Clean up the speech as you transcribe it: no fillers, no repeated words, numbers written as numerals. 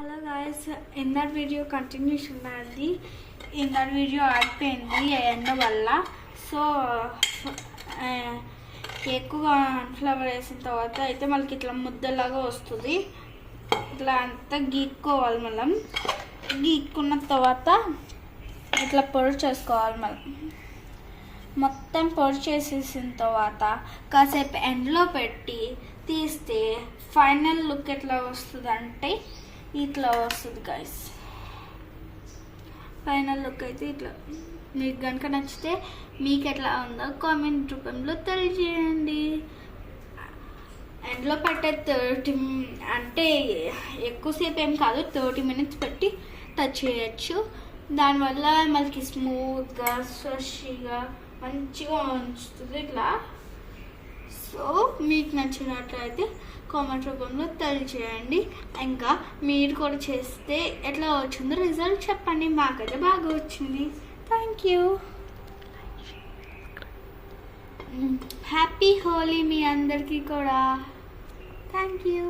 Hello guys, inner video continuation ఉన్నది. Inner video ఆగిపోయింది ఎండ వల్ల. సో ఎక్కువగా ఫ్లవర్ వేసిన తర్వాత అయితే మనకి ఇట్లా ముద్దలాగా వస్తుంది. ఇట్లా అంతా గీక్కోవాలి. మనం గీక్కున్న తర్వాత ఇట్లా పొడి చేసుకోవాలి. మనం మొత్తం పొడి చేసేసిన తర్వాత కాసేపు ఎండలో పెట్టి తీస్తే ఫైనల్ లుక్ ఎట్లా వస్తుంది అంటే ఇట్లా వస్తుంది గైస్. ఫైనల్ లుక్ అయితే ఇట్లా. మీకు కనుక నచ్చితే మీకు ఎట్లా ఉందో కామెంట్ రూపంలో తెలియజేయండి. ఎండలో పట్టే 30 అంటే ఎక్కువసేపు ఏం కాదు, 30 minutes పెట్టి టచ్ చేయొచ్చు. దానివల్ల మనకి స్మూత్గా ఫ్రెష్గా మంచిగా ఉంచుతుంది ఇట్లా. సో మీకు నచ్చినట్లయితే కామెంట్ రూపంలో తెలియజేయండి. ఇంకా మీరు కూడా చేస్తే ఎట్లా వచ్చిందో రిజల్ట్ చెప్పండి. మాకైతే బాగా వచ్చింది. Thank you. హ్యాపీ హోలీ మీ అందరికీ కూడా. Thank you.